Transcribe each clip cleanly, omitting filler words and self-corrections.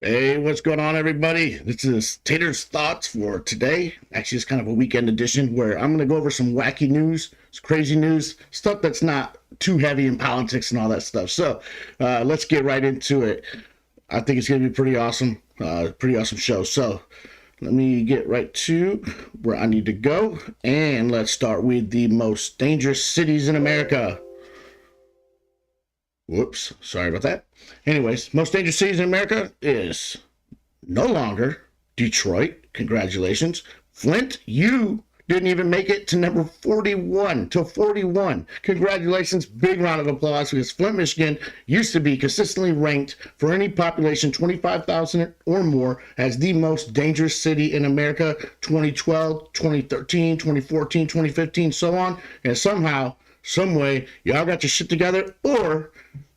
Hey, what's going on, everybody? This is Tater's thoughts for today. Actually, it's kind of a weekend edition where I'm going to go over some wacky news, some crazy news, stuff that's not too heavy in politics and all that stuff. So let's get right into it. I think it's going to be pretty awesome show. So let me get right to where I need to go, and let's start with the most dangerous cities in America. Whoops, sorry about that. Anyways, most dangerous cities in America is no longer Detroit. Congratulations. Flint, you didn't even make it to number 41 to 41. Congratulations. Big round of applause because Flint, Michigan used to be consistently ranked for any population 25,000 or more as the most dangerous city in America 2012, 2013, 2014, 2015, so on. And somehow, some way, y'all got your shit together, or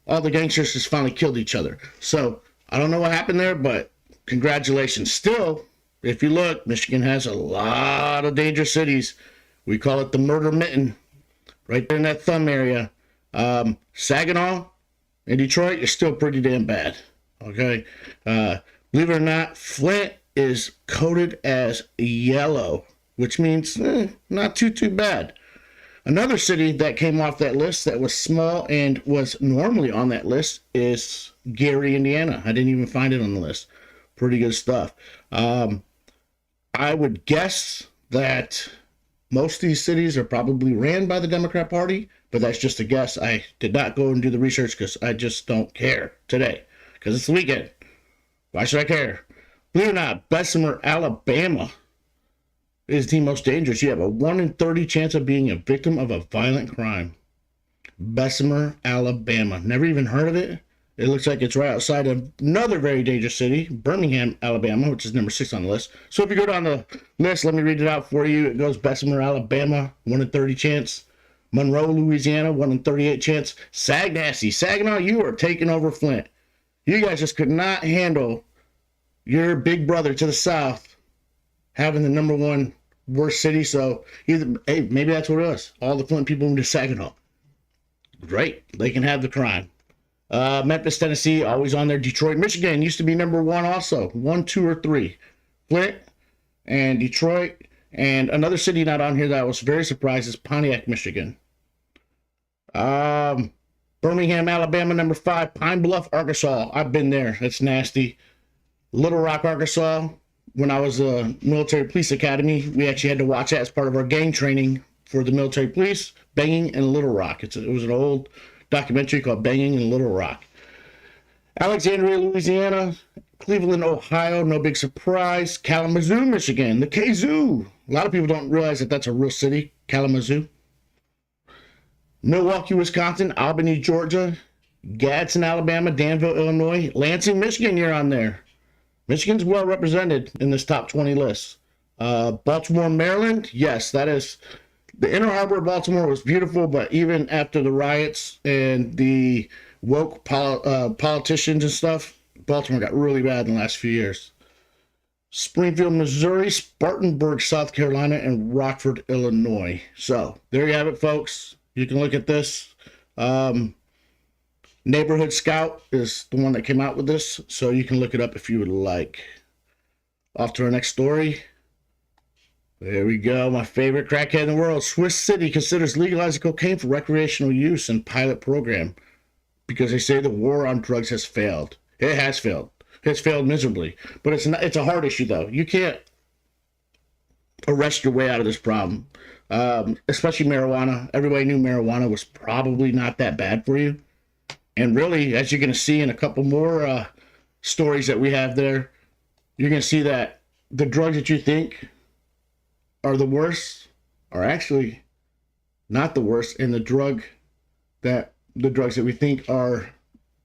all the gangsters just finally killed each other. So I don't know what happened there, but congratulations. Still, if you look, Michigan has a lot of dangerous cities. We call it the murder mitten, right there in that thumb area. Saginaw and Detroit is still pretty damn bad. Okay, believe it or not, Flint is coded as yellow, which means not too bad. Another city that came off that list that was small and was normally on that list is Gary, Indiana. I didn't even find it on the list. Pretty good stuff. I would guess that most of these cities are probably ran by the Democrat Party, but that's just a guess. I did not go and do the research because I just don't care today because it's the weekend. Why should I care? Believe it or not, Bessemer, Alabama is the most dangerous. You have a 1 in 30 chance of being a victim of a violent crime. Bessemer, Alabama. Never even heard of it. It looks like it's right outside of another very dangerous city, Birmingham, Alabama, which is number 6 on the list. So if you go down the list, let me read it out for you. It goes Bessemer, Alabama, 1 in 30 chance. Monroe, Louisiana, 1 in 38 chance. Saginaw, you are taking over Flint. You guys just could not handle your big brother to the south having the number one worst city. So either, hey, maybe that's what it was. All the Flint people moved to Saginaw. Great, they can have the crime. Memphis, Tennessee, always on there. Detroit, Michigan used to be number 1 also. 1, 2, or 3. Flint and Detroit. And another city not on here that I was very surprised is Pontiac, Michigan. Birmingham, Alabama, number 5. Pine Bluff, Arkansas. I've been there. That's nasty. Little Rock, Arkansas. When I was a military police academy, we actually had to watch that as part of our gang training for the military police, Banging in Little Rock. It was an old documentary called Banging in Little Rock. Alexandria, Louisiana. Cleveland, Ohio, no big surprise. Kalamazoo, Michigan, the Kazoo. A lot of people don't realize that that's a real city, Kalamazoo. Milwaukee, Wisconsin, Albany, Georgia, Gadsden, Alabama, Danville, Illinois, Lansing, Michigan, you're on there. Michigan's well represented in this top 20 list. Baltimore, Maryland, yes, that is. The inner harbor of Baltimore was beautiful, but even after the riots and the woke politicians and stuff, Baltimore got really bad in the last few years. Springfield, Missouri, Spartanburg, South Carolina, and Rockford, Illinois. So there you have it, folks. You can look at this. Neighborhood Scout is the one that came out with this, so you can look it up if you would like. Off to our next story. There we go. My favorite crackhead in the world. Swiss City considers legalizing cocaine for recreational use in pilot program because they say the war on drugs has failed. It has failed. It's failed miserably. But it's a hard issue, though. You can't arrest your way out of this problem, especially marijuana. Everybody knew marijuana was probably not that bad for you. And really, as you're going to see in a couple more stories that we have there, you're going to see that the drugs that you think are the worst are actually not the worst. And the drugs that we think are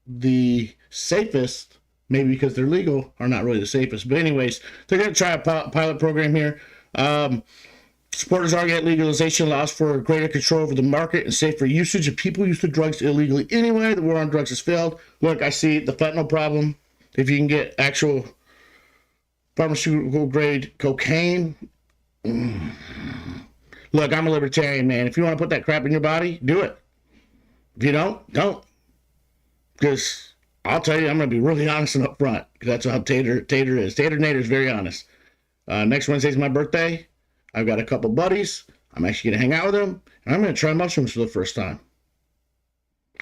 the safest, maybe because they're legal, are not really the safest. But anyways, they're going to try a pilot program here. Supporters argue that legalization allows for greater control over the market and safer usage of people use the drugs illegally. Anyway, the war on drugs has failed. Look, I see the fentanyl problem. If you can get actual pharmaceutical grade cocaine. Look, I'm a libertarian, man. If you want to put that crap in your body, do it. If you don't. Because I'll tell you, I'm going to be really honest and upfront, because that's how Tater is. Tater Nader is very honest. Next Wednesday's my birthday. I've got a couple buddies. I'm actually going to hang out with them, and I'm going to try mushrooms for the first time.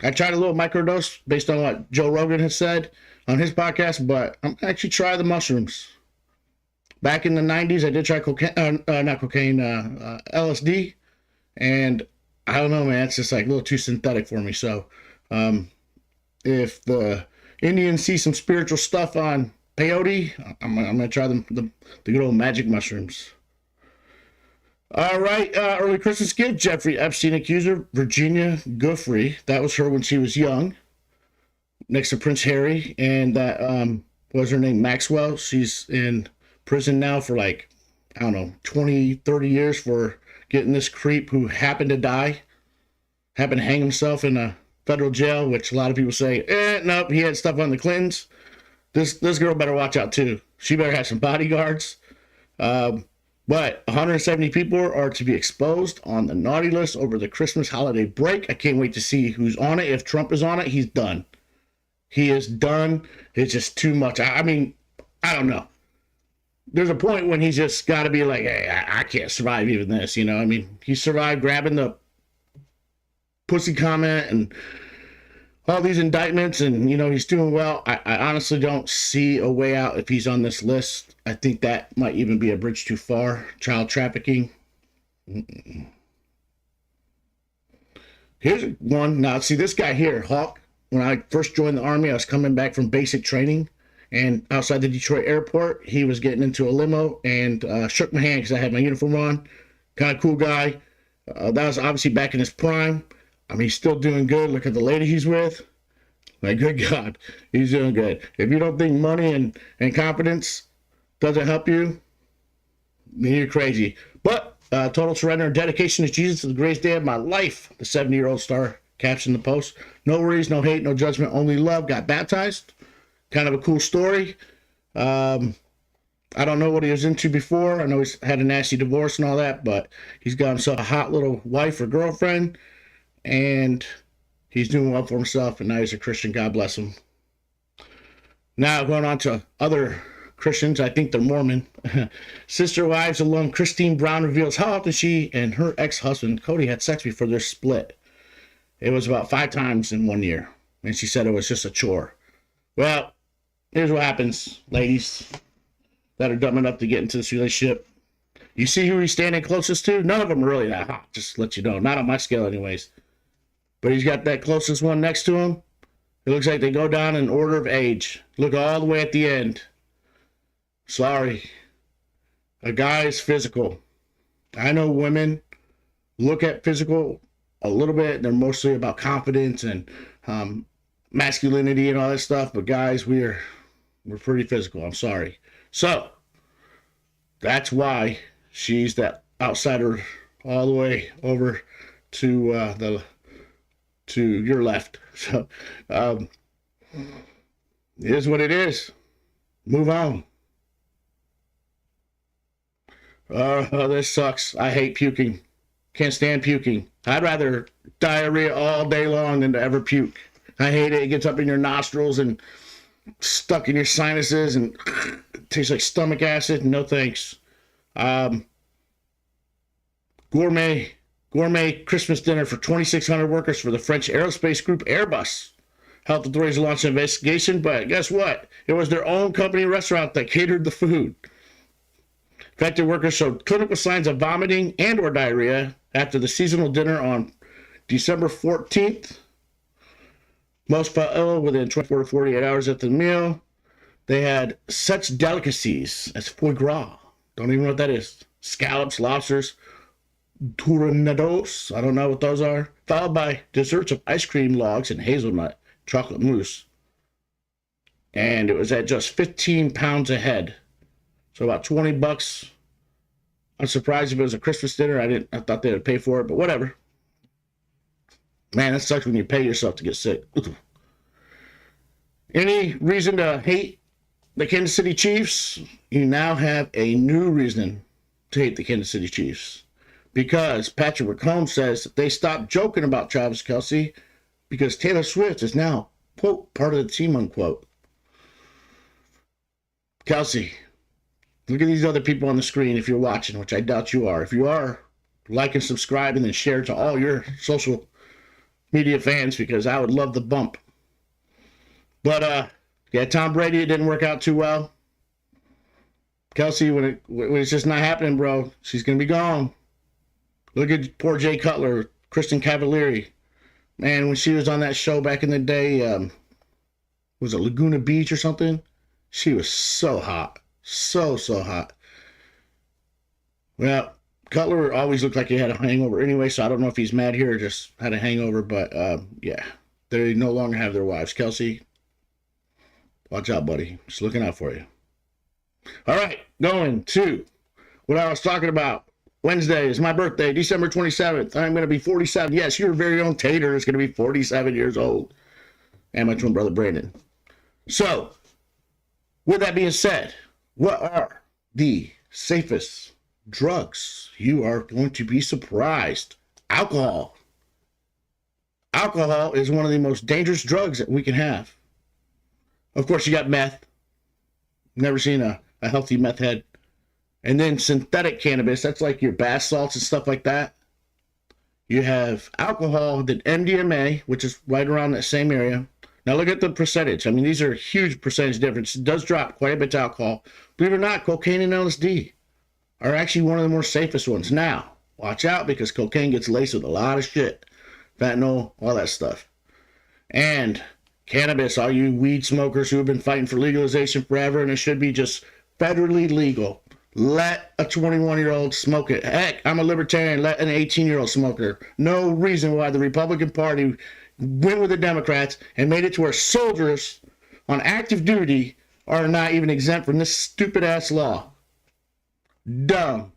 I tried a little microdose based on what Joe Rogan has said on his podcast, but I'm actually try the mushrooms. Back in the 90s, I did try LSD, and I don't know, man, it's just like a little too synthetic for me. So if the Indians see some spiritual stuff on peyote, I'm going to try the good old magic mushrooms. All right, early Christmas gift, Jeffrey Epstein accuser, Virginia Giuffre. That was her when she was young, next to Prince Harry, and that was her name, Maxwell. She's in prison now for like, I don't know, 20, 30 years for getting this creep who happened to hang himself in a federal jail, which a lot of people say, nope, he had stuff on the Clintons. This girl better watch out too. She better have some bodyguards. But 170 people are to be exposed on the naughty list over the Christmas holiday break. I can't wait to see who's on it. If Trump is on it, he's done. He is done. It's just too much. I mean, I don't know. There's a point when he's just got to be like, hey, I can't survive even this, you know? I mean, he survived grabbing the pussy comment and all these indictments, and, you know, he's doing well. I honestly don't see a way out if he's on this list. I think that might even be a bridge too far. Child trafficking. Here's one. Now, see this guy here, Hawk. When I first joined the Army, I was coming back from basic training, and outside the Detroit airport, he was getting into a limo and shook my hand because I had my uniform on. Kind of cool guy. That was obviously back in his prime. I mean, he's still doing good. Look at the lady he's with. My good God, he's doing good. If you don't think money and confidence doesn't help you, then you're crazy. But total surrender and dedication to Jesus is the greatest day of my life. The 70-year-old star captioned the post. No worries, no hate, no judgment, only love. Got baptized. Kind of a cool story. I don't know what he was into before. I know he's had a nasty divorce and all that, but he's got himself a hot little wife or girlfriend. And he's doing well for himself, and now he's a Christian. God bless him. Now, going on to other Christians, I think they're Mormon. Sister Wives alum Christine Brown reveals how often she and her ex-husband, Cody, had sex before their split. It was about 5 times in 1 year, and she said it was just a chore. Well, here's what happens, ladies that are dumb enough to get into this relationship. You see who he's standing closest to? None of them are really that hot, just to let you know. Not on my scale anyways. But he's got that closest one next to him. It looks like they go down in order of age. Look all the way at the end. Sorry. A guy is physical. I know women look at physical a little bit. They're mostly about confidence and masculinity and all that stuff. But guys, we're pretty physical. I'm sorry. So, that's why she's that outsider all the way over to your left. So, it is what it is. Move on. This sucks. I hate puking. Can't stand puking. I'd rather diarrhea all day long than to ever puke. I hate it. It gets up in your nostrils and stuck in your sinuses and it tastes like stomach acid. No thanks. Gourmet Christmas dinner for 2,600 workers for the French aerospace group Airbus. Health authorities launched an investigation, but guess what? It was their own company restaurant that catered the food. Infected workers showed clinical signs of vomiting and or diarrhea after the seasonal dinner on December 14th. Most fell ill within 24 to 48 hours after the meal. They had such delicacies as foie gras. Don't even know what that is. Scallops, lobsters, tournedos, I don't know what those are, followed by desserts of ice cream logs and hazelnut chocolate mousse. And it was at just 15 pounds a head. So about $20. I'm surprised if it was a Christmas dinner. I thought they would pay for it, but whatever. Man, that sucks when you pay yourself to get sick. Any reason to hate the Kansas City Chiefs? You now have a new reason to hate the Kansas City Chiefs. Because Patrick McCombs says that they stopped joking about Travis Kelce because Taylor Swift is now quote, part of the team, unquote. Kelsey, look at these other people on the screen if you're watching, which I doubt you are. If you are, like and subscribe and then share to all your social media fans because I would love the bump. But, yeah, Tom Brady, it didn't work out too well. Kelsey, when it's just not happening, bro, she's going to be gone. Look at poor Jay Cutler, Kristen Cavallari. Man, when she was on that show back in the day, was it Laguna Beach or something? She was so hot. So hot. Well, Cutler always looked like he had a hangover anyway, so I don't know if he's mad here or just had a hangover, but yeah, they no longer have their wives. Kelsey, watch out, buddy. Just looking out for you. All right, going to what I was talking about. Wednesday is my birthday, December 27th. I'm going to be 47. Yes, your very own Tater is going to be 47 years old. And my twin brother, Brandon. So, with that being said, what are the safest drugs? You are going to be surprised. Alcohol. Alcohol is one of the most dangerous drugs that we can have. Of course, you got meth. Never seen a healthy meth head. And then synthetic cannabis, that's like your bath salts and stuff like that. You have alcohol, then MDMA, which is right around that same area. Now look at the percentage. I mean, these are huge percentage difference. It does drop quite a bit to alcohol. Believe it or not, cocaine and LSD are actually one of the more safest ones. Now, watch out because cocaine gets laced with a lot of shit. Fentanyl, all that stuff. And cannabis, all you weed smokers who have been fighting for legalization forever, and it should be just federally legal. Let a 21-year-old smoke it. Heck, I'm a libertarian. Let an 18-year-old smoker. No reason why the Republican Party went with the Democrats and made it to where soldiers on active duty are not even exempt from this stupid-ass law. Dumb.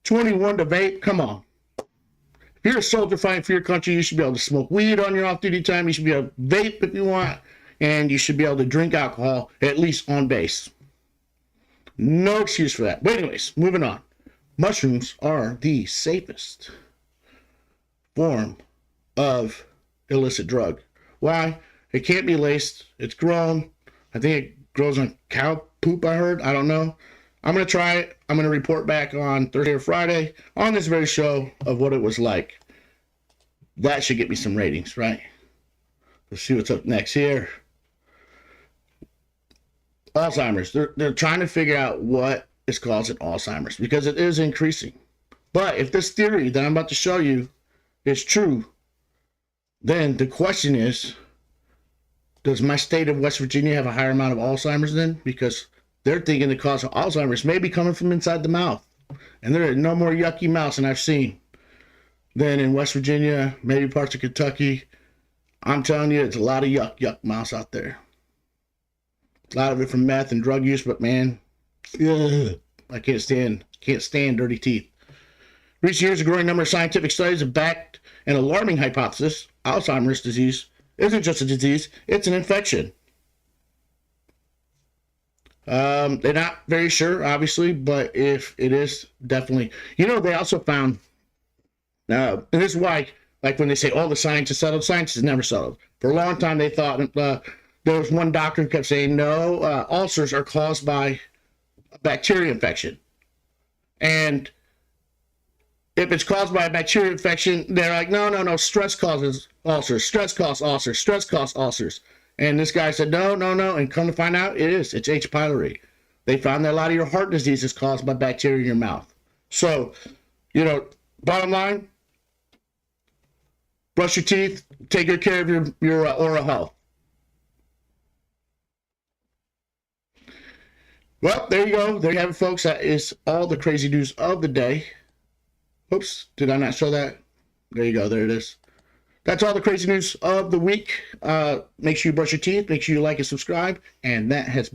21 to vape? Come on. If you're a soldier fighting for your country, you should be able to smoke weed on your off-duty time. You should be able to vape if you want. And you should be able to drink alcohol, at least on base. No excuse for that. But anyways, moving on. Mushrooms are the safest form of illicit drug. Why? It can't be laced. It's grown. I think it grows on cow poop, I heard. I don't know. I'm going to try it. I'm going to report back on Thursday or Friday on this very show of what it was like. That should get me some ratings, right? Let's see what's up next here. Alzheimer's. They're trying to figure out what is causing Alzheimer's because it is increasing. But if this theory that I'm about to show you is true, then the question is, does my state of West Virginia have a higher amount of Alzheimer's then? Because they're thinking the cause of Alzheimer's may be coming from inside the mouth. And there are no more yucky mouths than I've seen than in West Virginia, maybe parts of Kentucky. I'm telling you, it's a lot of yuck mouths out there. A lot of it from meth and drug use, but man, I can't stand dirty teeth. Recent years, a growing number of scientific studies have backed an alarming hypothesis. Alzheimer's disease isn't just a disease, it's an infection. They're not very sure, obviously, but if it is, definitely. You know, they also found, and this is why, like when they say, the science is settled, science is never settled. For a long time, they thought, there was one doctor who kept saying, no, ulcers are caused by a bacteria infection. And if it's caused by a bacteria infection, they're like, no, stress causes ulcers, stress causes ulcers, stress causes ulcers. And this guy said, no, and come to find out, it's H. pylori. They found that a lot of your heart disease is caused by bacteria in your mouth. So, bottom line, brush your teeth, take good care of your oral health. Well, there you go. There you have it, folks. That is all the crazy news of the day. Oops, did I not show that? There you go. There it is. That's all the crazy news of the week. Make sure you brush your teeth. Make sure you like and subscribe. And that has been